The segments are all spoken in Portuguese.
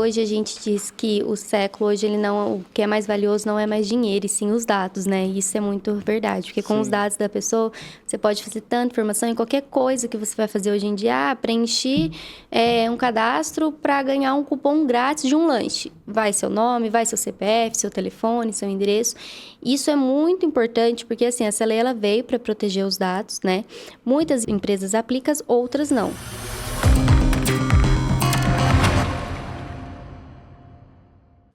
hoje a gente diz que o século hoje ele não, o que é mais valioso não é mais dinheiro, e sim os dados, né? E isso é muito verdade, porque com os Sim. dados da pessoa, você pode fazer tanta informação em qualquer coisa que você vai fazer hoje em dia. Preencher um cadastro para ganhar um cupom grátis de um lanche. Vai seu nome, vai seu CPF, seu telefone, seu endereço. Isso é muito importante, porque assim, essa lei ela veio para proteger os dados, né? Muitas empresas aplicam, outras não.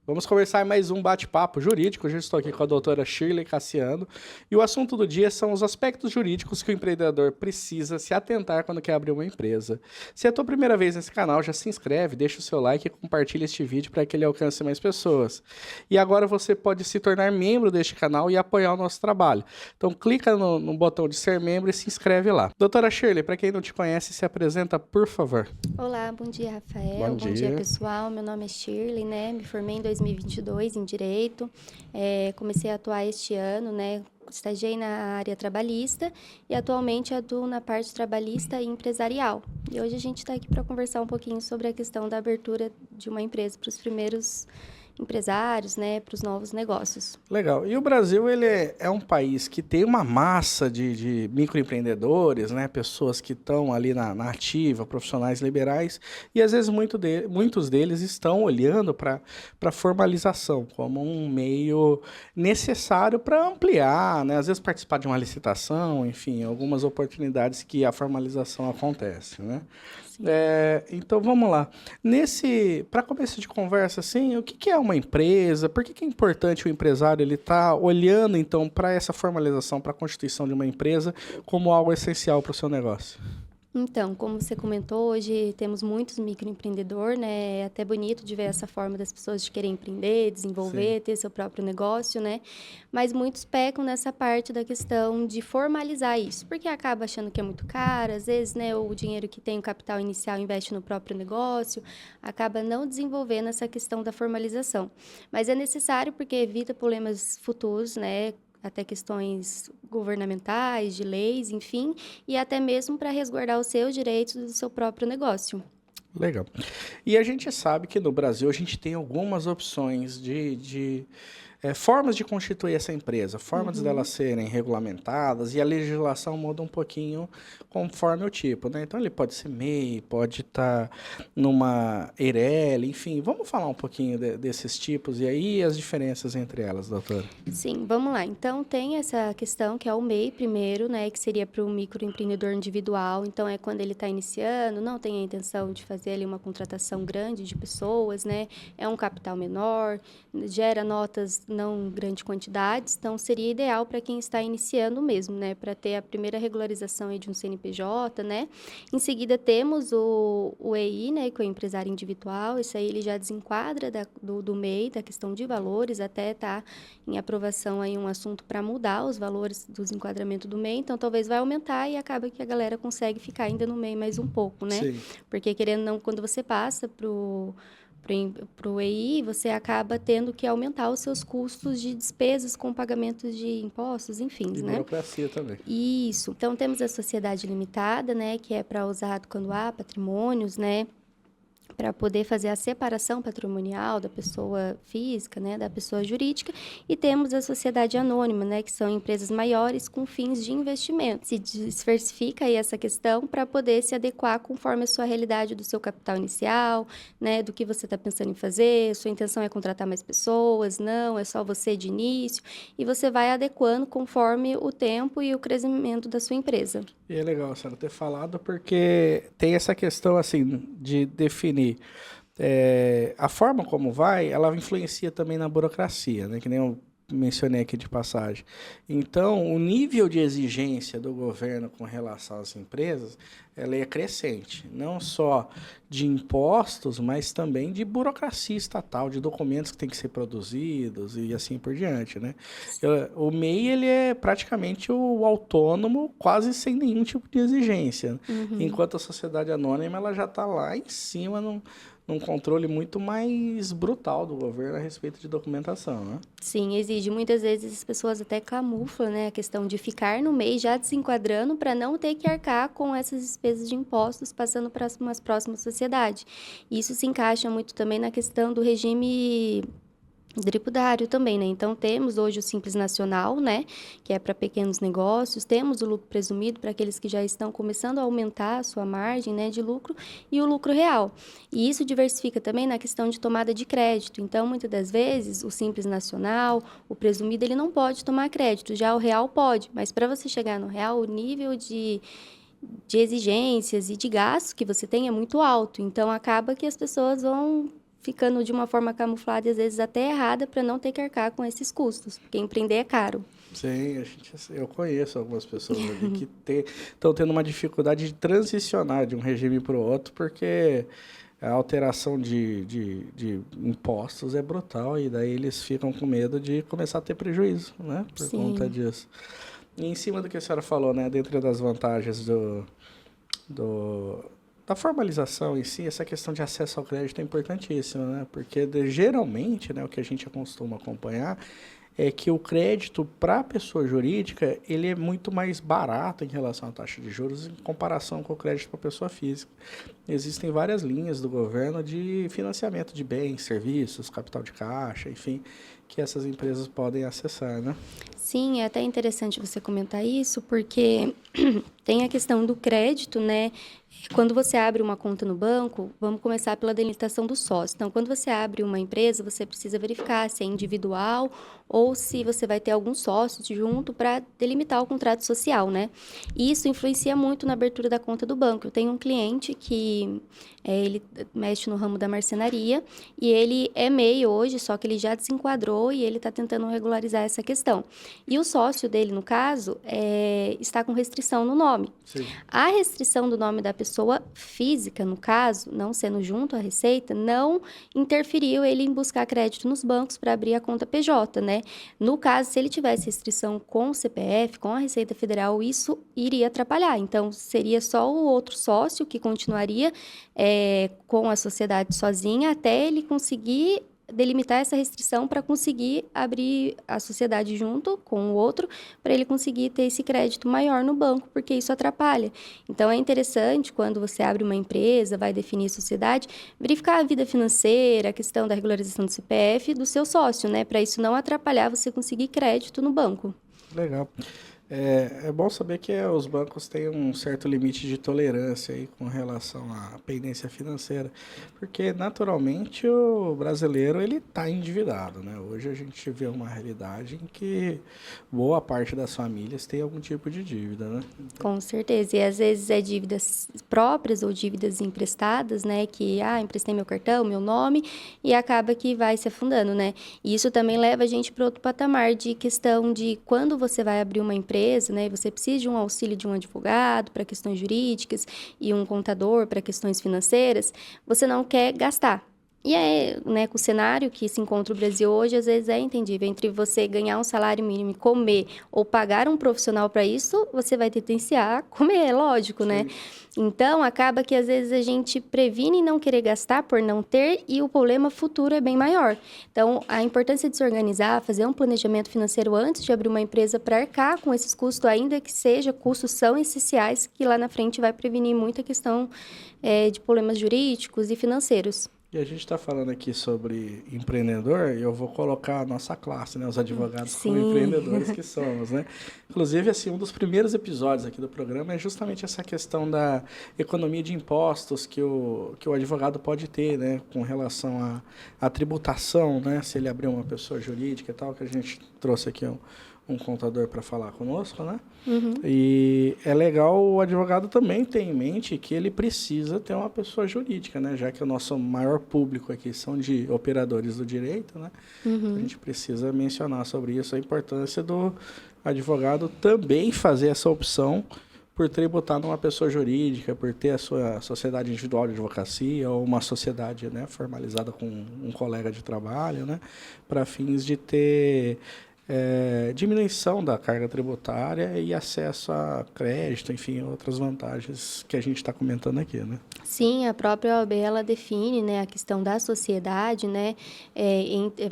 Vamos conversar em mais um bate-papo jurídico. Hoje eu estou aqui com a doutora Shirley Cassiano. E o assunto do dia são os aspectos jurídicos que o empreendedor precisa se atentar quando quer abrir uma empresa. Se é a tua primeira vez nesse canal, já se inscreve, deixa o seu like e compartilha este vídeo para que ele alcance mais pessoas. E agora você pode se tornar membro deste canal e apoiar o nosso trabalho. Então clica no botão de ser membro e se inscreve lá. Doutora Shirley, para quem não te conhece, se apresenta, por favor. Olá, bom dia, Rafael. Bom dia. Pessoal. Meu nome é Shirley, né? Me formei em 2022 em Direito. Comecei a atuar este ano, né? Estagiei na área trabalhista e atualmente atuo na parte trabalhista e empresarial. E hoje a gente está aqui para conversar um pouquinho sobre a questão da abertura de uma empresa para os primeiros empresários, né? Para os novos negócios. Legal. E o Brasil, ele é um país que tem uma massa de microempreendedores, né? Pessoas que estão ali na ativa, profissionais liberais, e às vezes muitos deles estão olhando para a formalização como um meio necessário para ampliar, né? Às vezes participar de uma licitação, enfim, algumas oportunidades que a formalização acontece, né? Então vamos lá. Para começo de conversa, assim, o que é uma empresa? Por que é importante o empresário ele estar olhando então para essa formalização, para a constituição de uma empresa como algo essencial para o seu negócio? Então, como você comentou, hoje temos muitos microempreendedores, né? É até bonito de ver essa forma das pessoas de querer empreender, desenvolver, Sim. ter seu próprio negócio, né? Mas muitos pecam nessa parte da questão de formalizar isso, porque acaba achando que é muito caro, às vezes, né, o dinheiro que tem o capital inicial investe no próprio negócio, acaba não desenvolvendo essa questão da formalização. Mas é necessário porque evita problemas futuros, né? Até questões governamentais, de leis, enfim, e até mesmo para resguardar os seus direitos do seu próprio negócio. Legal. E a gente sabe que no Brasil a gente tem algumas opções formas de constituir essa empresa, formas delas serem regulamentadas, e a legislação muda um pouquinho conforme o tipo, né? Então ele pode ser MEI, pode estar numa EIRELI, enfim. Vamos falar um pouquinho desses tipos e aí as diferenças entre elas, doutora? Sim, vamos lá. Então, tem essa questão que é o MEI primeiro, né, que seria para o microempreendedor individual. Então, é quando ele está iniciando, não tem a intenção de fazer ali uma contratação grande de pessoas, né, é um capital menor, gera notas não grande quantidades, então seria ideal para quem está iniciando mesmo, né, para ter a primeira regularização aí de um CNPJ, né. Em seguida, temos o EI, né, que é o empresário individual. Isso aí ele já desenquadra do MEI, da questão de valores, até tá em aprovação aí um assunto para mudar os valores dos enquadramentos do MEI, então talvez vai aumentar e acaba que a galera consegue ficar ainda no MEI mais um pouco, né? Sim. Porque querendo ou não, quando você passa pro EI, você acaba tendo que aumentar os seus custos de despesas com pagamentos de impostos, enfim, E né? burocracia também. Isso. Então, temos a sociedade limitada, né, que é para usar quando há patrimônios, né, para poder fazer a separação patrimonial da pessoa física, né, da pessoa jurídica, e temos a sociedade anônima, né, que são empresas maiores com fins de investimento. Se diversifica aí essa questão para poder se adequar conforme a sua realidade do seu capital inicial, né, do que você está pensando em fazer, sua intenção é contratar mais pessoas, não, é só você de início, e você vai adequando conforme o tempo e o crescimento da sua empresa. E é legal a senhora ter falado, porque tem essa questão assim de definir a forma como vai, ela influencia também na burocracia, né? Que nem eu mencionei aqui de passagem. Então, o nível de exigência do governo com relação às empresas, ela é crescente, não só de impostos, mas também de burocracia estatal, de documentos que têm que ser produzidos e assim por diante, né? O MEI, ele é praticamente o autônomo, quase sem nenhum tipo de exigência, enquanto a sociedade anônima, ela já está lá em cima num controle muito mais brutal do governo a respeito de documentação, né? Sim, exige. Muitas vezes as pessoas até camuflam, né, a questão de ficar no MEI já desenquadrando para não ter que arcar com essas despesas de impostos passando para umas próximas sociedades. Isso se encaixa muito também na questão do regime tributário também, né? Então, temos hoje o Simples Nacional, né? Que é para pequenos negócios. Temos o lucro presumido para aqueles que já estão começando a aumentar a sua margem, né, de lucro e o lucro real. E isso diversifica também na questão de tomada de crédito. Então, muitas das vezes, o Simples Nacional, o presumido, ele não pode tomar crédito. Já o real pode. Mas para você chegar no real, o nível de exigências e de gastos que você tem é muito alto. Então, acaba que as pessoas vão ficando de uma forma camuflada e às vezes até errada para não ter que arcar com esses custos, porque empreender é caro. Sim, eu conheço algumas pessoas ali que estão tendo uma dificuldade de transicionar de um regime para o outro, porque a alteração de impostos é brutal e daí eles ficam com medo de começar a ter prejuízo, né, por Sim. conta disso. E em cima do que a senhora falou, né, dentro das vantagens da formalização em si, essa questão de acesso ao crédito é importantíssima, né? Porque geralmente, né, o que a gente costuma acompanhar é que o crédito para a pessoa jurídica ele é muito mais barato em relação à taxa de juros em comparação com o crédito para a pessoa física. Existem várias linhas do governo de financiamento de bens, serviços, capital de caixa, enfim, que essas empresas podem acessar, né? Sim, é até interessante você comentar isso, porque tem a questão do crédito, né? Quando você abre uma conta no banco, vamos começar pela delimitação do sócio. Então, quando você abre uma empresa, você precisa verificar se é individual ou se você vai ter algum sócio junto para delimitar o contrato social, né? E isso influencia muito na abertura da conta do banco. Eu tenho um cliente que ele mexe no ramo da marcenaria e ele é MEI hoje, só que ele já desenquadrou e ele está tentando regularizar essa questão. E o sócio dele, no caso, está com restrição no nome. Sim. A restrição do nome da pessoa física, no caso, não sendo junto à Receita, não interferiu ele em buscar crédito nos bancos para abrir a conta PJ, né? No caso, se ele tivesse restrição com o CPF, com a Receita Federal, isso iria atrapalhar. Então, seria só o outro sócio que continuaria com a sociedade sozinha até ele conseguir delimitar essa restrição para conseguir abrir a sociedade junto com o outro, para ele conseguir ter esse crédito maior no banco, porque isso atrapalha. Então, é interessante, quando você abre uma empresa, vai definir sociedade, verificar a vida financeira, a questão da regularização do CPF do seu sócio, né? Para isso não atrapalhar você conseguir crédito no banco. Legal. É bom saber que os bancos têm um certo limite de tolerância aí com relação à pendência financeira, porque naturalmente o brasileiro ele está endividado, né? Hoje a gente vê uma realidade em que boa parte das famílias tem algum tipo de dívida, né? Com certeza. E às vezes é dívidas próprias ou dívidas emprestadas, né? Que, emprestei meu cartão, meu nome, e acaba que vai se afundando, né? E isso também leva a gente para outro patamar de questão de quando você vai abrir uma empresa, né? Você precisa de um auxílio de um advogado para questões jurídicas e um contador para questões financeiras, você não quer gastar. E né, com o cenário que se encontra o Brasil hoje, às vezes é entendível. Entre você ganhar um salário mínimo e comer ou pagar um profissional para isso, você vai tendenciar a comer, é lógico, Sim. né? Então, acaba que às vezes a gente previne não querer gastar por não ter e o problema futuro é bem maior. Então, a importância de se organizar, fazer um planejamento financeiro antes de abrir uma empresa para arcar com esses custos, ainda que seja custos são essenciais, que lá na frente vai prevenir muita questão de problemas jurídicos e financeiros. E a gente está falando aqui sobre empreendedor e eu vou colocar a nossa classe, né? Os advogados Sim. como empreendedores que somos, né? Inclusive, assim, um dos primeiros episódios aqui do programa é justamente essa questão da economia de impostos que o advogado pode ter, né? Com relação à tributação, né? Se ele abrir uma pessoa jurídica e tal, que a gente trouxe aqui um contador para falar conosco, né? Uhum. E é legal o advogado também ter em mente que ele precisa ter uma pessoa jurídica, né? Já que o nosso maior público aqui são de operadores do direito, né? Uhum. A gente precisa mencionar sobre isso, a importância do advogado também fazer essa opção por tributar numa pessoa jurídica, por ter a sua sociedade individual de advocacia ou uma sociedade, né, formalizada com um colega de trabalho, né? Para fins de ter diminuição da carga tributária e acesso a crédito, enfim, outras vantagens que a gente está comentando aqui, né? Sim, a própria OAB, ela define, né, a questão da sociedade, né,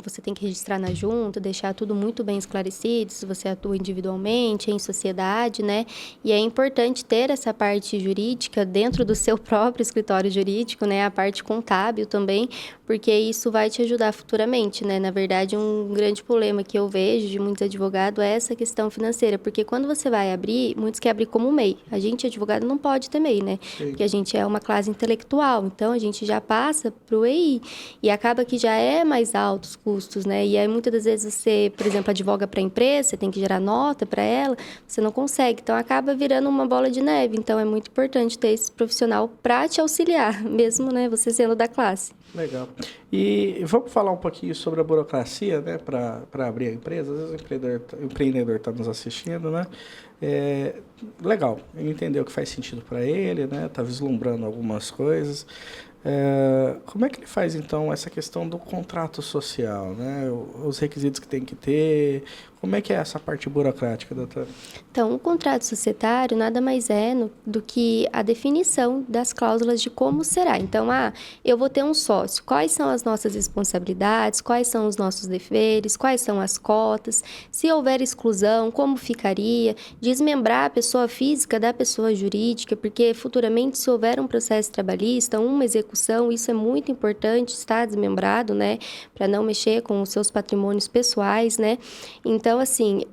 você tem que registrar na junta, deixar tudo muito bem esclarecido, se você atua individualmente, em sociedade, né, e é importante ter essa parte jurídica dentro do seu próprio escritório jurídico, né, a parte contábil também, porque isso vai te ajudar futuramente, né, na verdade, um grande problema que eu vejo de muitos advogados é essa questão financeira, porque quando você vai abrir, muitos querem abrir como MEI, a gente, advogado, não pode ter MEI, né, Sim. porque a gente é uma classe intelectual, então a gente já passa para o EI e acaba que já é mais altos os custos, né? E aí muitas das vezes você, por exemplo, advoga para a empresa, você tem que gerar nota para ela, você não consegue, então acaba virando uma bola de neve. Então é muito importante ter esse profissional para te auxiliar, mesmo, né, você sendo da classe. Legal. E vamos falar um pouquinho sobre a burocracia, né, para abrir a empresa. Às vezes o empreendedor está nos assistindo, né? Legal, ele entendeu que faz sentido para ele, né? Está vislumbrando algumas coisas. Como é que ele faz, então, essa questão do contrato social, né? Os requisitos que tem que ter, como é que é essa parte burocrática, doutora? Então, o contrato societário nada mais é do que a definição das cláusulas de como será. Então, eu vou ter um sócio. Quais são as nossas responsabilidades? Quais são os nossos deveres? Quais são as cotas? Se houver exclusão, como ficaria? Desmembrar a pessoa física da pessoa jurídica, porque futuramente, se houver um processo trabalhista, uma execução, isso é muito importante, estar desmembrado, né? Para não mexer com os seus patrimônios pessoais, né? Então, assim,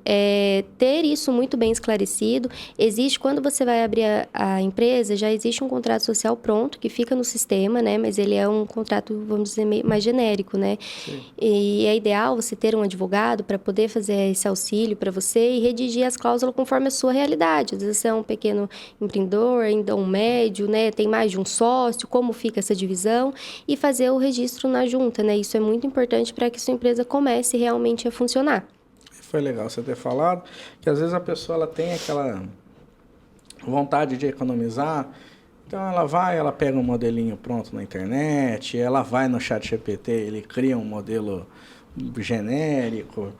ter isso muito bem esclarecido. Existe, quando você vai abrir a empresa, já existe um contrato social pronto, que fica no sistema, né? Mas ele é um contrato, vamos dizer, mais genérico, né? Sim. E é ideal você ter um advogado para poder fazer esse auxílio para você e redigir as cláusulas conforme a sua realidade. Às vezes você é um pequeno empreendedor, ainda um médio, né? Tem mais de um sócio, como fica essa divisão, e fazer o registro na junta, né? Isso é muito importante para que sua empresa comece realmente a funcionar. Foi legal você ter falado que às vezes a pessoa ela tem aquela vontade de economizar, então ela pega um modelinho pronto na internet, ela vai no ChatGPT, ele cria um modelo genérico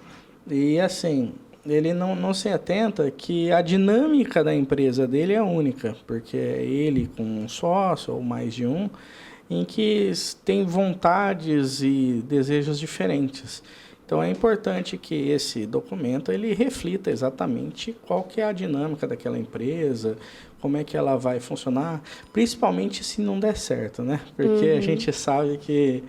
e assim, ele não se atenta que a dinâmica da empresa dele é única, porque é ele com um sócio ou mais de um, em que tem vontades e desejos diferentes. Então é importante que esse documento ele reflita exatamente qual que é a dinâmica daquela empresa, como é que ela vai funcionar, principalmente se não der certo, né? Porque a gente sabe que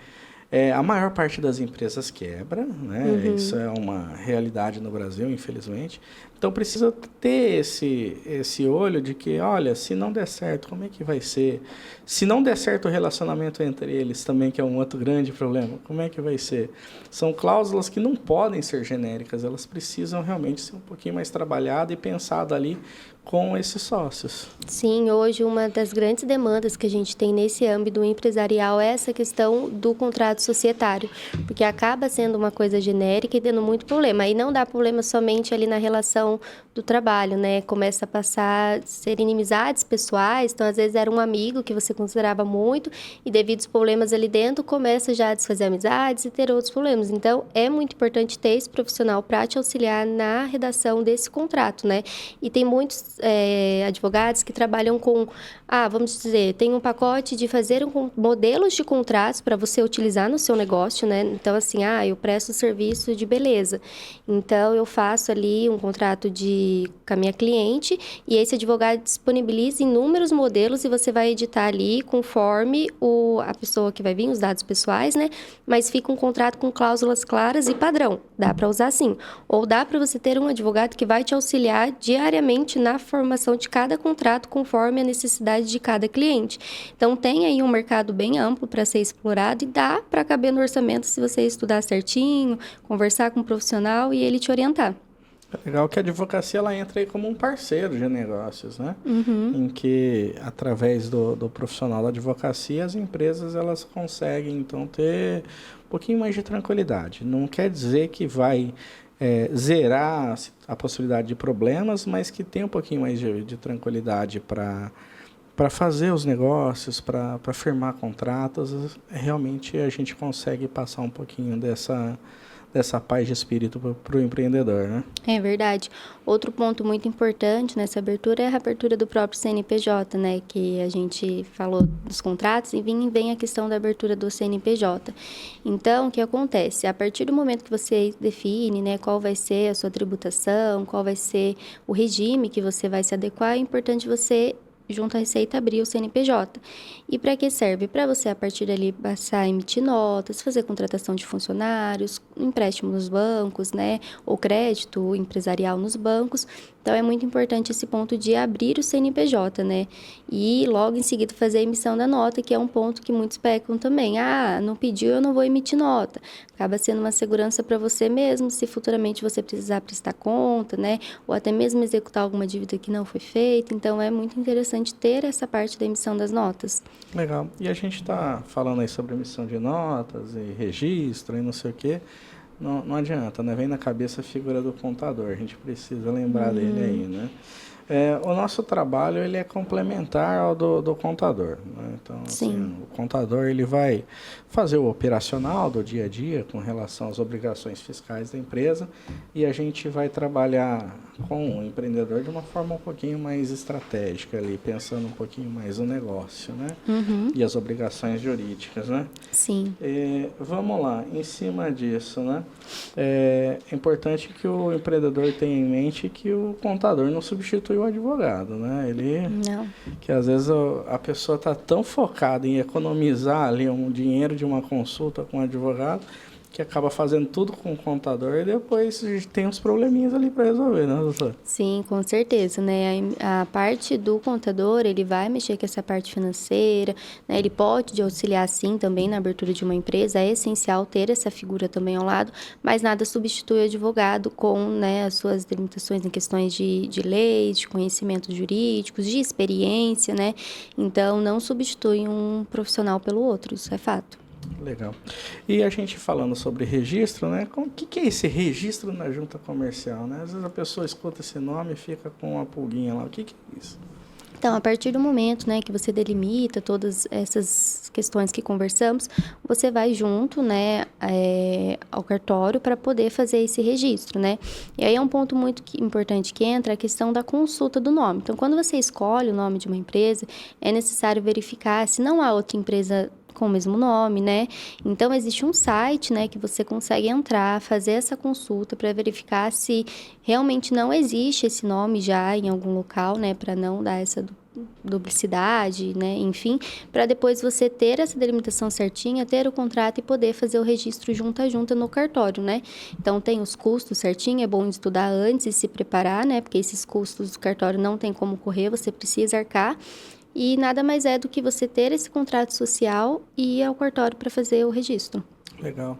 a maior parte das empresas quebra, né? Isso é uma realidade no Brasil, infelizmente. Então precisa ter esse olho de que, olha, se não der certo, como é que vai ser? Se não der certo o relacionamento entre eles também, que é um outro grande problema, como é que vai ser? São cláusulas que não podem ser genéricas, elas precisam realmente ser um pouquinho mais trabalhadas e pensadas ali com esses sócios. Sim, hoje uma das grandes demandas que a gente tem nesse âmbito empresarial é essa questão do contrato societário, porque acaba sendo uma coisa genérica e tendo muito problema. E não dá problema somente ali na relação do trabalho, né? Começa a passar a ser inimizades pessoais, então às vezes era um amigo que você considerava muito e devido aos problemas ali dentro, começa já a desfazer amizades e ter outros problemas. Então é muito importante ter esse profissional para te auxiliar na redação desse contrato, né? E tem muitos advogados que trabalham com, vamos dizer, tem um pacote de fazer modelos de contratos para você utilizar no seu negócio, né? Então, assim, eu presto serviço de beleza. Então, eu faço ali um contrato com a minha cliente e esse advogado disponibiliza inúmeros modelos e você vai editar ali conforme a pessoa que vai vir, os dados pessoais, né? Mas fica um contrato com cláusulas claras e padrão. Dá para usar sim. Ou dá para você ter um advogado que vai te auxiliar diariamente na formação de cada contrato conforme a necessidade de cada cliente. Então, tem aí um mercado bem amplo para ser explorado e dá para caber no orçamento se você estudar certinho, conversar com um profissional e ele te orientar. É legal que a advocacia ela entra aí como um parceiro de negócios, né? Em que, através do profissional da advocacia, as empresas elas conseguem, então, ter um pouquinho mais de tranquilidade. Não quer dizer que vai zerar a possibilidade de problemas, mas que tem um pouquinho mais de tranquilidade para para fazer os negócios, para firmar contratos, realmente a gente consegue passar um pouquinho dessa paz de espírito para o empreendedor, né? É verdade. Outro ponto muito importante nessa abertura é a abertura do próprio CNPJ, né? Que a gente falou dos contratos e vem a questão da abertura do CNPJ. Então, o que acontece? A partir do momento que você define, né, qual vai ser a sua tributação, qual vai ser o regime que você vai se adequar, é importante você junto à Receita abrir o CNPJ. E para que serve? Para você, a partir dali, passar a emitir notas, fazer contratação de funcionários, empréstimo nos bancos, né? Ou crédito empresarial nos bancos. Então, é muito importante esse ponto de abrir o CNPJ, né? E logo em seguida fazer a emissão da nota, que é um ponto que muitos pecam também. Ah, não pediu, eu não vou emitir nota. Acaba sendo uma segurança para você mesmo, se futuramente você precisar prestar conta, né? Ou até mesmo executar alguma dívida que não foi feita. Então, é muito interessante ter essa parte da emissão das notas. Legal. E a gente está falando aí sobre emissão de notas e registro e não sei o quê. Não adianta, né? Vem na cabeça a figura do contador. A gente precisa lembrar dele aí, né? O nosso trabalho ele é complementar ao do contador, né? Então, assim, o contador ele vai fazer o operacional do dia a dia com relação às obrigações fiscais da empresa e a gente vai trabalhar com o empreendedor de uma forma um pouquinho mais estratégica ali, pensando um pouquinho mais no negócio, né? E as obrigações jurídicas, né? Sim. Vamos lá, em cima disso, né? É importante que o empreendedor tenha em mente que o contador não substitui o advogado, né? Não. Que às vezes a pessoa está tão focada em economizar ali um dinheiro de uma consulta com o advogado que acaba fazendo tudo com o contador e depois tem uns probleminhas ali para resolver, né, doutor? Sim, com certeza, né? A parte do contador, ele vai mexer com essa parte financeira, né? Ele pode auxiliar, sim, também na abertura de uma empresa. É essencial ter essa figura também ao lado, mas nada substitui o advogado com, né, as suas limitações em questões de leis, de conhecimentos jurídicos, de experiência, né? Então, não substitui um profissional pelo outro, isso é fato. Legal. E a gente falando sobre registro, né? O que é esse registro na junta comercial, né? Às vezes a pessoa escuta esse nome e fica com uma pulguinha lá. O que é isso? Então, a partir do momento, né, que você delimita todas essas questões que conversamos, você vai junto, né, ao cartório para poder fazer esse registro, né? E aí é um ponto muito importante que entra a questão da consulta do nome. Então, quando você escolhe o nome de uma empresa, é necessário verificar se não há outra empresa com o mesmo nome, né? Então, existe um site, né, que você consegue entrar, fazer essa consulta para verificar se realmente não existe esse nome já em algum local, né, para não dar essa duplicidade, né, enfim, para depois você ter essa delimitação certinha, ter o contrato e poder fazer o registro junto a junta no cartório, né? Então, tem os custos certinho, é bom estudar antes e se preparar, né, porque esses custos do cartório não tem como correr, você precisa arcar. E nada mais é do que você ter esse contrato social e ir ao cartório para fazer o registro. Legal.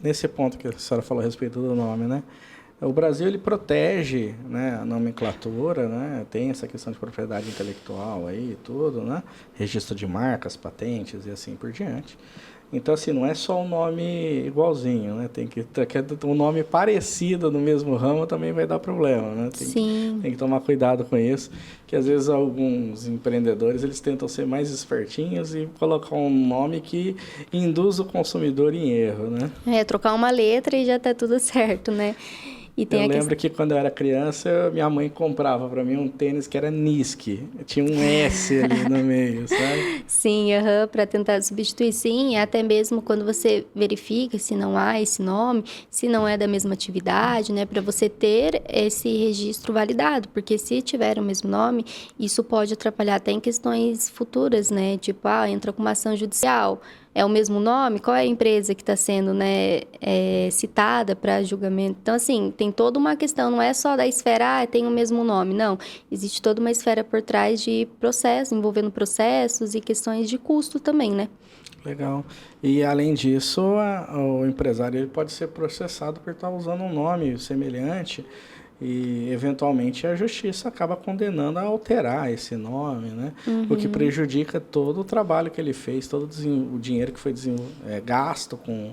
Nesse ponto que a senhora falou a respeito do nome, né? O Brasil, ele protege, né, a nomenclatura, né? Tem essa questão de propriedade intelectual aí e tudo, né? Registro de marcas, patentes e assim por diante. Então, assim, não é só um nome igualzinho, né? Tem que ter um nome parecido no mesmo ramo também vai dar problema, né? Tem que tomar cuidado com isso, que às vezes alguns empreendedores, eles tentam ser mais espertinhos e colocar um nome que induz o consumidor em erro, né? Trocar uma letra e já tá tudo certo, né? E tem eu lembro que quando eu era criança, minha mãe comprava para mim um tênis que era Niske. Tinha um S ali no meio, sabe? Sim, para tentar substituir, sim. Até mesmo quando você verifica se não há esse nome, se não é da mesma atividade, né? Para você ter esse registro validado. Porque se tiver o mesmo nome, isso pode atrapalhar até em questões futuras, né? Tipo, entra com uma ação judicial. É o mesmo nome? Qual é a empresa que está sendo, né, citada para julgamento? Então, assim, tem toda uma questão, não é só da esfera, tem o mesmo nome, não. Existe toda uma esfera por trás de processos, envolvendo processos e questões de custo também, né? Legal. E, além disso, o empresário ele pode ser processado por estar usando um nome semelhante e, eventualmente, a justiça acaba condenando a alterar esse nome, né? O que prejudica todo o trabalho que ele fez, todo o dinheiro que foi gasto com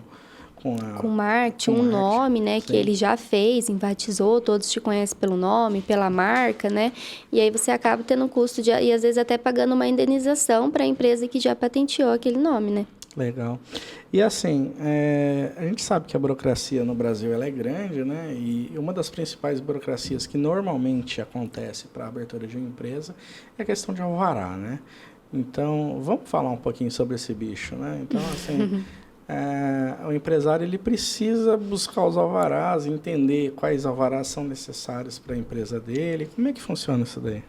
com marketing, um nome, né, que ele já fez, enfatizou, todos te conhecem pelo nome, pela marca, né, e aí você acaba tendo um custo e às vezes até pagando uma indenização para a empresa que já patenteou aquele nome, né. Legal. E assim, a gente sabe que a burocracia no Brasil ela é grande, né? E uma das principais burocracias que normalmente acontece para a abertura de uma empresa é a questão de alvará, né? Então, vamos falar um pouquinho sobre esse bicho, né? Então, assim, o empresário ele precisa buscar os alvarás, entender quais alvarás são necessários para a empresa dele. Como é que funciona isso daí?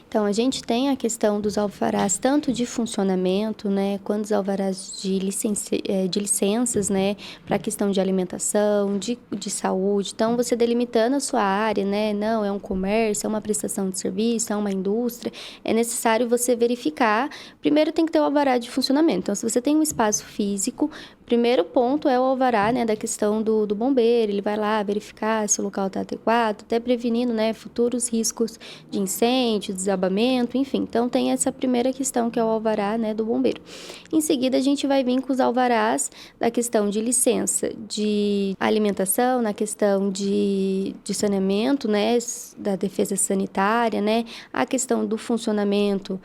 Então, a gente tem a questão dos alvarás, tanto de funcionamento, né, quanto os alvarás de licenças, né, para a questão de alimentação, de saúde. Então, você delimitando a sua área, né, não, é um comércio, é uma prestação de serviço, é uma indústria, é necessário você verificar. Primeiro, tem que ter o alvará de funcionamento. Então, se você tem um espaço físico, primeiro ponto é o alvará, né, da questão do bombeiro. Ele vai lá verificar se o local está adequado, até prevenindo, né, futuros riscos de incêndio, desabamento, enfim. Então, tem essa primeira questão, que é o alvará, né, do bombeiro. Em seguida, a gente vai vir com os alvarás da questão de licença de alimentação, na questão de saneamento, né, da defesa sanitária, né, a questão do funcionamento,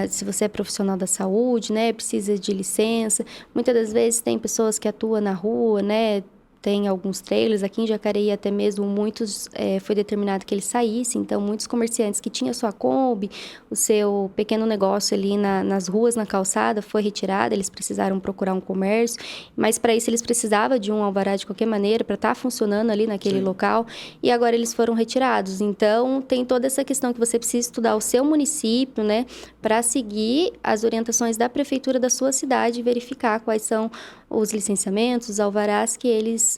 se você é profissional da saúde, né, precisa de licença. Muitas das vezes tem pessoas que atuam na rua, né, tem alguns trailers, aqui em Jacareí até mesmo muitos, foi determinado que eles saíssem, então muitos comerciantes que tinham sua Kombi, o seu pequeno negócio ali nas ruas, na calçada, foi retirado, eles precisaram procurar um comércio, mas para isso eles precisavam de um alvará de qualquer maneira, para estar funcionando ali naquele local, e agora eles foram retirados. Então, tem toda essa questão que você precisa estudar o seu município, né, para seguir as orientações da prefeitura da sua cidade e verificar quais são os licenciamentos, os alvarás que eles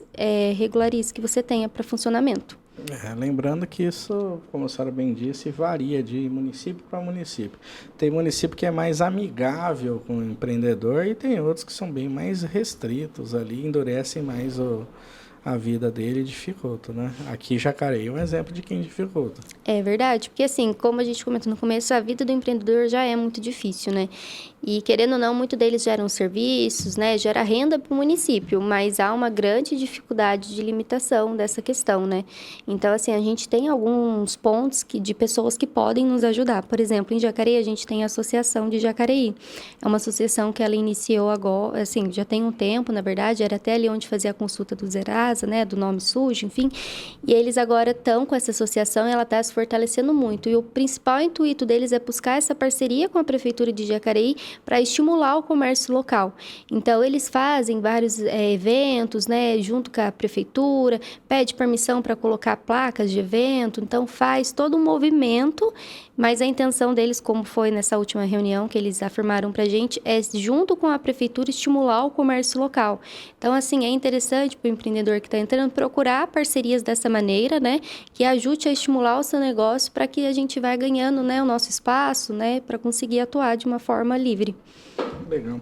regularizam, que você tenha para funcionamento. Lembrando que isso, como a senhora bem disse, varia de município para município. Tem município que é mais amigável com o empreendedor e tem outros que são bem mais restritos ali, endurecem mais a vida dele e dificulta, né? Aqui Jacareí é um exemplo de quem dificulta. É verdade, porque assim, como a gente comentou no começo, a vida do empreendedor já é muito difícil, né? E querendo ou não, muito deles geram serviços, né? Gera renda para o município, mas há uma grande dificuldade de limitação dessa questão, né? Então, assim, a gente tem alguns pontos de pessoas que podem nos ajudar. Por exemplo, em Jacareí, a gente tem a Associação de Jacareí. É uma associação que ela iniciou agora, assim, já tem um tempo, na verdade, era até ali onde fazia a consulta do Serasa, né? Do nome sujo, enfim. E eles agora estão com essa associação e ela está se fortalecendo muito. E o principal intuito deles é buscar essa parceria com a Prefeitura de Jacareí para estimular o comércio local. Então, eles fazem vários eventos, né, junto com a prefeitura, pede permissão para colocar placas de evento, então faz todo um movimento, mas a intenção deles, como foi nessa última reunião que eles afirmaram para a gente, é, junto com a prefeitura, estimular o comércio local. Então, assim, é interessante para o empreendedor que está entrando procurar parcerias dessa maneira, né, que ajude a estimular o seu negócio para que a gente vá ganhando, né, o nosso espaço, né, para conseguir atuar de uma forma livre. Legal.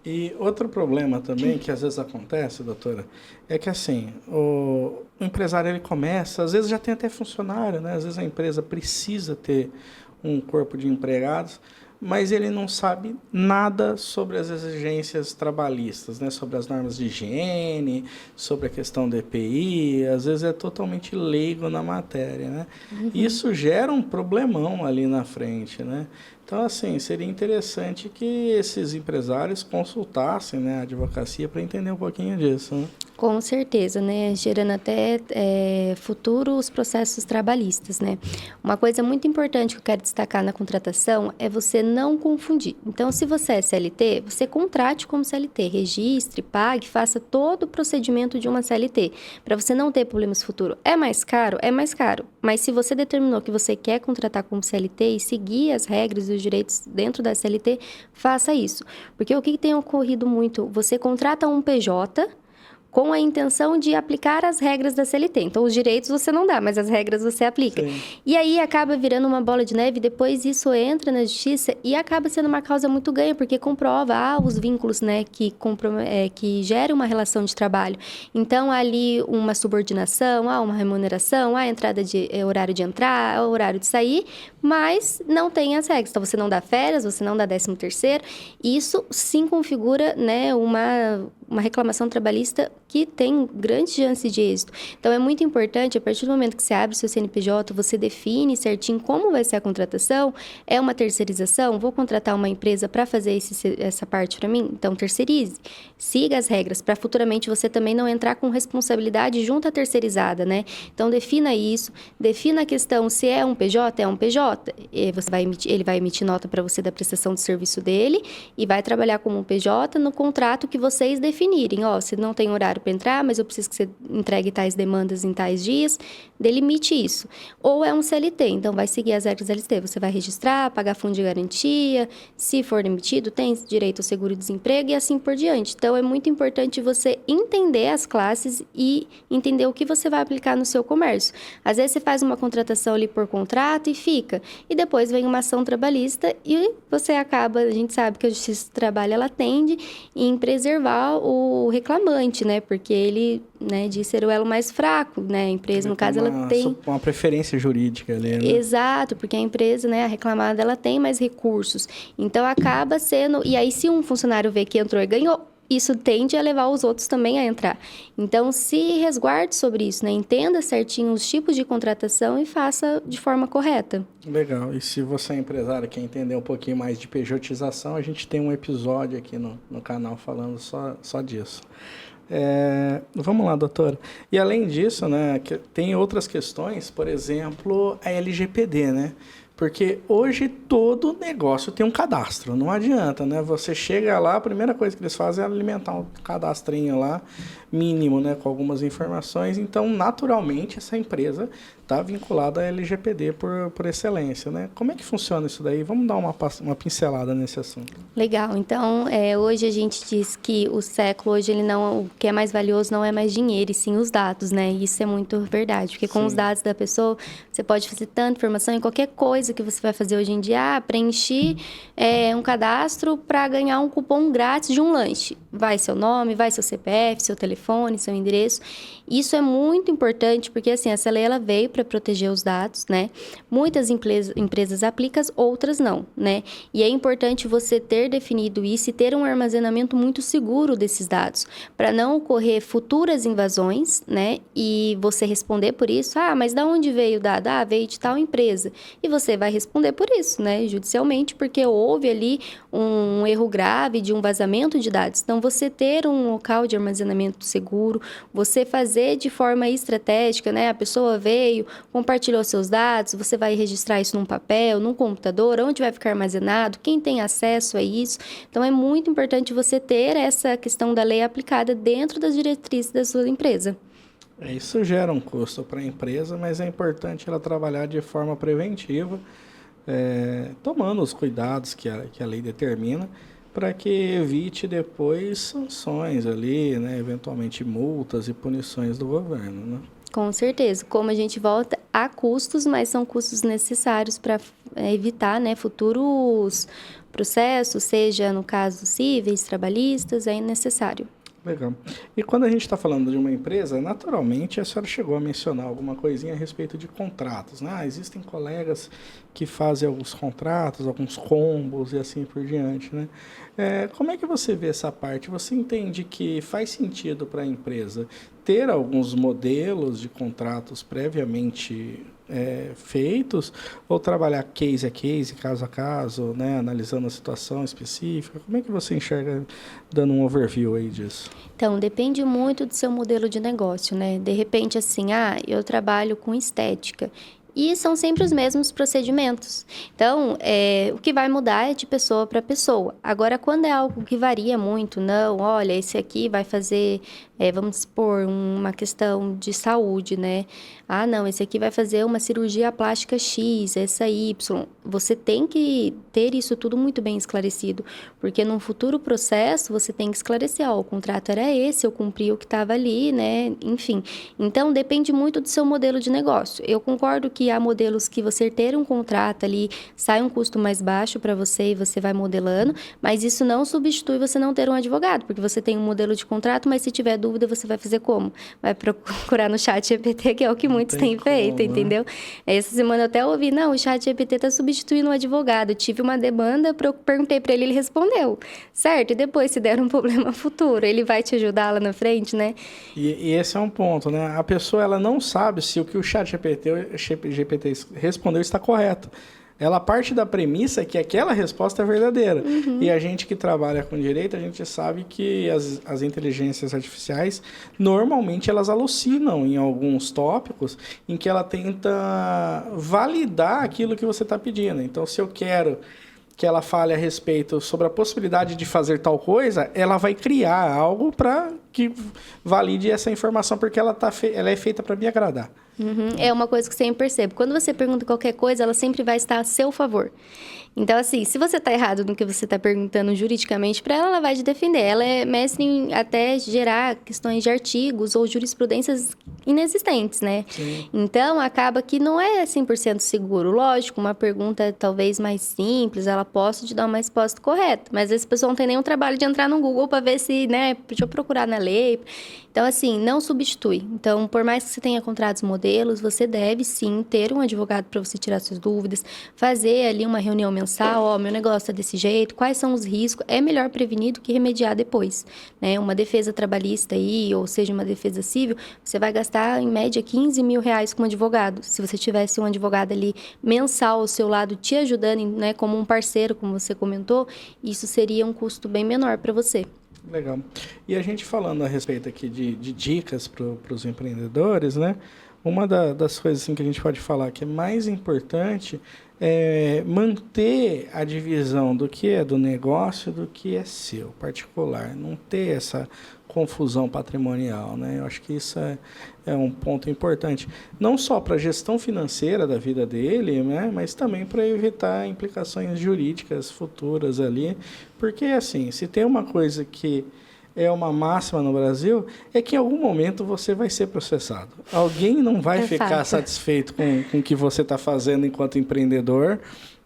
E outro problema também que às vezes acontece, doutora, é que assim, o empresário ele começa, às vezes já tem até funcionário, né? Às vezes a empresa precisa ter um corpo de empregados, mas ele não sabe nada sobre as exigências trabalhistas, né? Sobre as normas de higiene, sobre a questão do EPI, às vezes é totalmente leigo na matéria, né? Isso gera um problemão ali na frente, né? Então, assim, seria interessante que esses empresários consultassem, né, a advocacia para entender um pouquinho disso, né? Com certeza, né? Gerando até futuros processos trabalhistas, né? Uma coisa muito importante que eu quero destacar na contratação é você não confundir. Então, se você é CLT, você contrate como CLT, registre, pague, faça todo o procedimento de uma CLT, para você não ter problemas futuros. É mais caro? É mais caro. Mas se você determinou que você quer contratar como CLT e seguir as regras e os direitos dentro da CLT, faça isso. Porque o que tem ocorrido muito? Você contrata um PJ com a intenção de aplicar as regras da CLT. Então, os direitos você não dá, mas as regras você aplica. Sim. E aí, acaba virando uma bola de neve, depois isso entra na justiça e acaba sendo uma causa muito ganha, porque comprova os vínculos, né, que geram uma relação de trabalho. Então, ali, uma subordinação, uma remuneração, a entrada de horário de entrar, horário de sair, mas não tem as regras. Então, você não dá férias, você não dá 13º. Isso, sim, configura, né, uma reclamação trabalhista que tem grandes chances de êxito. Então, é muito importante, a partir do momento que você abre o seu CNPJ, você define certinho como vai ser a contratação. É uma terceirização? Vou contratar uma empresa para fazer essa parte para mim? Então, terceirize. Siga as regras para futuramente você também não entrar com responsabilidade junto à terceirizada, né? Então, defina isso. Defina a questão se é um PJ, é um PJ. Ele vai emitir nota para você da prestação de serviço dele e vai trabalhar como um PJ no contrato que vocês definirem. Ó, se não tem horário para entrar, mas eu preciso que você entregue tais demandas em tais dias, delimite isso. Ou é um CLT, então vai seguir as regras da LT. Você vai registrar, pagar fundo de garantia, se for demitido, tem direito ao seguro-desemprego e assim por diante. Então, é muito importante você entender as classes e entender o que você vai aplicar no seu comércio. Às vezes, você faz uma contratação ali por contrato e fica. E depois vem uma ação trabalhista e você acaba, a gente sabe que a Justiça do Trabalho, ela tende em preservar o reclamante, né? Porque ele, né, de ser o elo mais fraco, né? A empresa, no caso, ela tem uma preferência jurídica ali, né? Exato, porque a empresa, né, a reclamada, ela tem mais recursos. Então, acaba sendo... E aí, se um funcionário vê que entrou e ganhou, isso tende a levar os outros também a entrar. Então, se resguarde sobre isso, né? Entenda certinho os tipos de contratação e faça de forma correta. Legal. E se você é empresário, quer entender um pouquinho mais de pejotização, a gente tem um episódio aqui no canal falando só disso. Vamos lá, doutora. E além disso, né, tem outras questões, por exemplo, a LGPD, né? Porque hoje todo negócio tem um cadastro, não adianta, né? Você chega lá, a primeira coisa que eles fazem é alimentar um cadastrinho lá, mínimo, né? Com algumas informações. Então, naturalmente, essa empresa está vinculada à LGPD por excelência, né? Como é que funciona isso daí? Vamos dar uma pincelada nesse assunto. Legal. Então, hoje a gente diz que o século, hoje, o que é mais valioso não é mais dinheiro, e sim os dados, né? E isso é muito verdade, porque com os dados da pessoa, você pode fazer tanta informação em qualquer coisa que você vai fazer hoje em dia. Preencher um cadastro para ganhar um cupom grátis de um lanche. Vai seu nome, vai seu CPF, seu telefone, seu endereço. Isso é muito importante, porque assim, essa lei ela veio para proteger os dados, né? Muitas empresas aplicam, outras não, né? E é importante você ter definido isso e ter um armazenamento muito seguro desses dados, para não ocorrer futuras invasões, né? E você responder por isso. Mas da onde veio o dado? Veio de tal empresa. E você vai responder por isso, né? Judicialmente, porque houve ali um erro grave de um vazamento de dados. Então, você ter um local de armazenamento seguro, você fazer de forma estratégica, né? A pessoa veio, compartilhou seus dados, você vai registrar isso num papel, num computador, onde vai ficar armazenado, quem tem acesso a isso. Então, é muito importante você ter essa questão da lei aplicada dentro das diretrizes da sua empresa. Isso gera um custo para a empresa, mas é importante ela trabalhar de forma preventiva, tomando os cuidados que a lei determina, para que evite depois sanções ali, né, eventualmente multas e punições do governo, né? Com certeza. Como a gente volta, há custos, mas são custos necessários para evitar, né, futuros processos, seja no caso cíveis, trabalhistas, é necessário. Legal. E quando a gente está falando de uma empresa, naturalmente a senhora chegou a mencionar alguma coisinha a respeito de contratos, né? Existem colegas que fazem alguns contratos, alguns combos e assim por diante, né? Como é que você vê essa parte? Você entende que faz sentido para a empresa ter alguns modelos de contratos previamente feitos, ou trabalhar case a case, caso a caso, né, analisando a situação específica? Como é que você enxerga, dando um overview aí disso? Então, depende muito do seu modelo de negócio, né? De repente, assim, eu trabalho com estética. E são sempre os mesmos procedimentos. Então, o que vai mudar é de pessoa para pessoa. Agora, quando é algo que varia muito, não, olha, esse aqui vai fazer, vamos supor, uma questão de saúde, né? Não, esse aqui vai fazer uma cirurgia plástica X, essa Y. Você tem que ter isso tudo muito bem esclarecido, porque num futuro processo você tem que esclarecer, o contrato era esse, eu cumpri o que estava ali, né? Enfim. Então, depende muito do seu modelo de negócio. Eu concordo que que há modelos que você ter um contrato ali, sai um custo mais baixo para você e você vai modelando, mas isso não substitui você não ter um advogado, porque você tem um modelo de contrato, mas se tiver dúvida, você vai fazer como? Vai procurar no ChatGPT, que é o que muitos têm feito, entendeu? Essa semana eu até ouvi, não, o ChatGPT está substituindo um advogado. Eu tive uma demanda, perguntei para ele, ele respondeu, certo? E depois, se der um problema futuro, ele vai te ajudar lá na frente, né? E esse é um ponto, né? A pessoa, ela não sabe se o que o ChatGPT respondeu está correto. Ela parte da premissa que aquela resposta é verdadeira. E a gente que trabalha com direito, a gente sabe que as inteligências artificiais, normalmente elas alucinam em alguns tópicos em que ela tenta validar aquilo que você está pedindo. Então, se eu quero que ela fale a respeito sobre a possibilidade de fazer tal coisa, ela vai criar algo para que valide essa informação, porque ela é feita para me agradar. É uma coisa que eu sempre percebo. Quando você pergunta qualquer coisa, ela sempre vai estar a seu favor. Então, assim, se você está errado no que você está perguntando juridicamente para ela, ela vai te defender. Ela é mestre em até gerar questões de artigos ou jurisprudências inexistentes, né? Sim. Então, acaba que não é 100% seguro. Lógico, uma pergunta talvez mais simples, ela possa te dar uma resposta correta. Mas esse pessoal não tem nenhum trabalho de entrar no Google para ver se, né, deixa eu procurar na lei. Então, assim, não substitui. Então, por mais que você tenha contratos modelos, você deve, sim, ter um advogado para você tirar suas dúvidas, fazer ali uma reunião mensal, ó, meu negócio é desse jeito, quais são os riscos. É melhor prevenir do que remediar depois, né? Uma defesa trabalhista aí, ou seja, uma defesa civil, você vai gastar, em média, R$15.000 com um advogado. Se você tivesse um advogado ali mensal ao seu lado, te ajudando, né, como um parceiro, como você comentou, isso seria um custo bem menor para você. Legal. E a gente falando a respeito aqui de dicas para os empreendedores, né? Uma das coisas assim, que a gente pode falar que é mais importante é manter a divisão do que é do negócio do que é seu, particular. Não ter essa confusão patrimonial, né? Eu acho que isso é um ponto importante. Não só para a gestão financeira da vida dele, né? Mas também para evitar implicações jurídicas futuras ali. Porque, assim, se tem uma coisa que é uma máxima no Brasil, é que em algum momento você vai ser processado. Alguém não vai ficar satisfeito com o que você está fazendo enquanto empreendedor,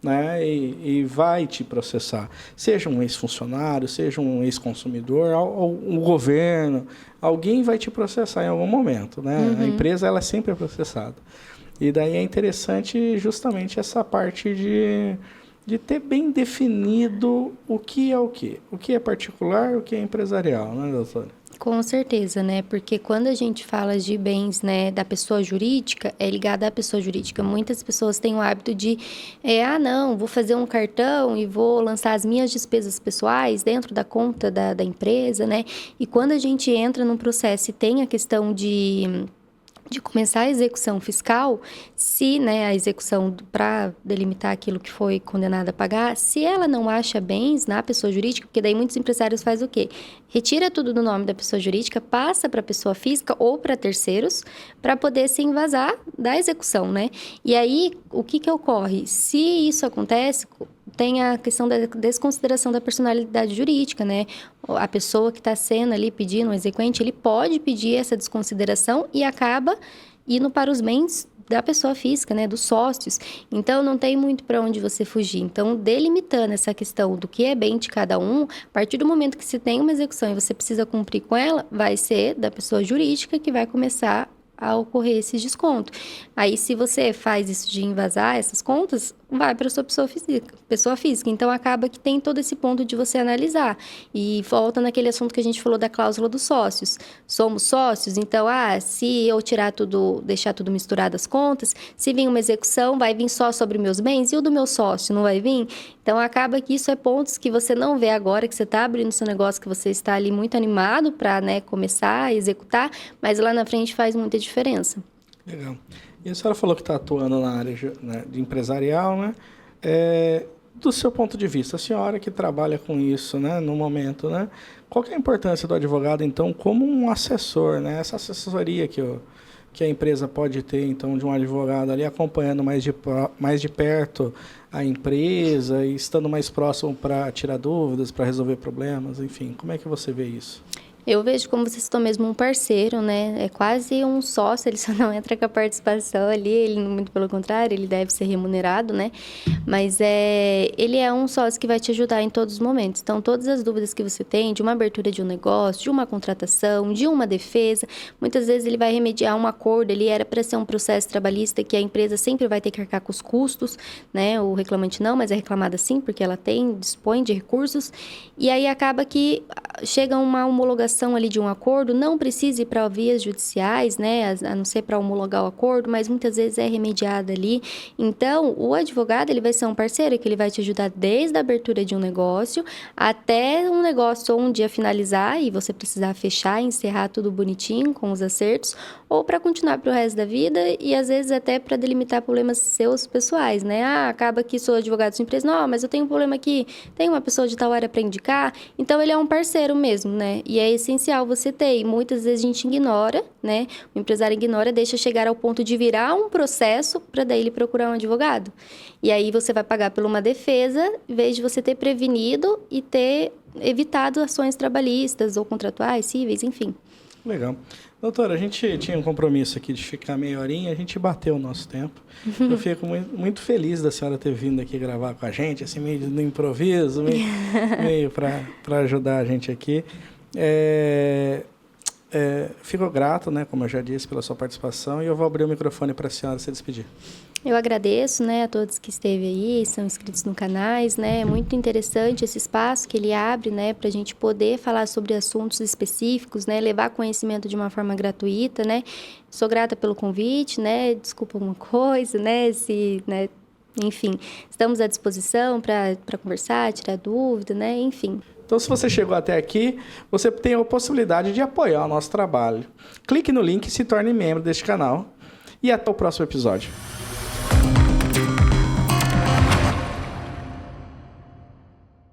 né? E vai te processar. Seja um ex-funcionário, seja um ex-consumidor, ou um governo, alguém vai te processar em algum momento, né? A empresa, ela sempre é processada. E daí é interessante justamente essa parte de ter bem definido o que é o quê. O que é particular, o que é empresarial, né, doutora? Com certeza, né? Porque quando a gente fala de bens, né, da pessoa jurídica, é ligada à pessoa jurídica. Muitas pessoas têm o hábito de, não, vou fazer um cartão e vou lançar as minhas despesas pessoais dentro da conta da empresa, né? E quando a gente entra num processo e tem a questão de começar a execução fiscal, se, né, a execução para delimitar aquilo que foi condenado a pagar, se ela não acha bens na pessoa jurídica, porque daí muitos empresários fazem o quê? Retira tudo do nome da pessoa jurídica, passa para a pessoa física ou para terceiros, para poder se invasar da execução, né? E aí, o que ocorre? Se isso acontece, tem a questão da desconsideração da personalidade jurídica, né? A pessoa que está sendo ali pedindo, o exequente, ele pode pedir essa desconsideração e acaba indo para os bens da pessoa física, né? Dos sócios. Então, não tem muito para onde você fugir. Então, delimitando essa questão do que é bem de cada um, a partir do momento que se tem uma execução e você precisa cumprir com ela, vai ser da pessoa jurídica que vai começar a ocorrer esse desconto. Aí, se você faz isso de invasar essas contas, vai para a sua pessoa física. Então, acaba que tem todo esse ponto de você analisar. E volta naquele assunto que a gente falou da cláusula dos sócios. Somos sócios, então, se eu tirar tudo, deixar tudo misturado as contas, se vir uma execução, vai vir só sobre meus bens e o do meu sócio não vai vir? Então, acaba que isso é pontos que você não vê agora, que você está abrindo seu negócio, que você está ali muito animado para, né, começar a executar, mas lá na frente faz muita diferença. Legal. E a senhora falou que está atuando na área de empresarial, né? Do seu ponto de vista, a senhora que trabalha com isso, né, no momento, né? Qual que é a importância do advogado, então, como um assessor, né? Essa assessoria que a empresa pode ter, então, de um advogado ali acompanhando mais de perto a empresa e estando mais próximo para tirar dúvidas, para resolver problemas, enfim. Como é que você vê isso? Eu vejo como você citou mesmo um parceiro, né? É quase um sócio, ele só não entra com a participação ali, ele muito pelo contrário, ele deve ser remunerado, né? Mas ele é um sócio que vai te ajudar em todos os momentos. Então, todas as dúvidas que você tem de uma abertura de um negócio, de uma contratação, de uma defesa, muitas vezes ele vai remediar um acordo, ele era para ser um processo trabalhista que a empresa sempre vai ter que arcar com os custos, né? O reclamante não, mas é reclamada sim, porque ela dispõe de recursos, e aí acaba que chega uma homologação ali de um acordo, não precisa ir para vias judiciais, né, a não ser para homologar o acordo, mas muitas vezes é remediada ali. Então, o advogado, ele vai ser um parceiro que ele vai te ajudar desde a abertura de um negócio até um negócio ou um dia finalizar e você precisar fechar, encerrar tudo bonitinho com os acertos, ou para continuar para o resto da vida e às vezes até para delimitar problemas seus pessoais, né? Acaba que sou advogado de sua empresa, não, mas eu tenho um problema aqui, tem uma pessoa de tal área para indicar, então ele é um parceiro mesmo, né? E é essencial você ter, e muitas vezes a gente ignora, né? O empresário ignora, deixa chegar ao ponto de virar um processo para daí ele procurar um advogado. E aí você vai pagar por uma defesa, em vez de você ter prevenido e ter evitado ações trabalhistas ou contratuais, cíveis, enfim. Legal. Doutora, a gente tinha um compromisso aqui de ficar meia horinha, a gente bateu o nosso tempo. Eu fico muito feliz da senhora ter vindo aqui gravar com a gente, assim, meio no improviso, meio para ajudar a gente aqui. Fico grato, né, como eu já disse, pela sua participação, e eu vou abrir o microfone para a senhora se despedir. Eu agradeço, né, a todos que esteve aí, são inscritos no canais, né, é muito interessante esse espaço que ele abre, né, para a gente poder falar sobre assuntos específicos, né, levar conhecimento de uma forma gratuita, né. Sou grata pelo convite, né, desculpa alguma coisa, né, enfim, estamos à disposição para conversar, tirar dúvida, né, enfim. Então, se você chegou até aqui, você tem a possibilidade de apoiar o nosso trabalho. Clique no link e se torne membro deste canal. E até o próximo episódio.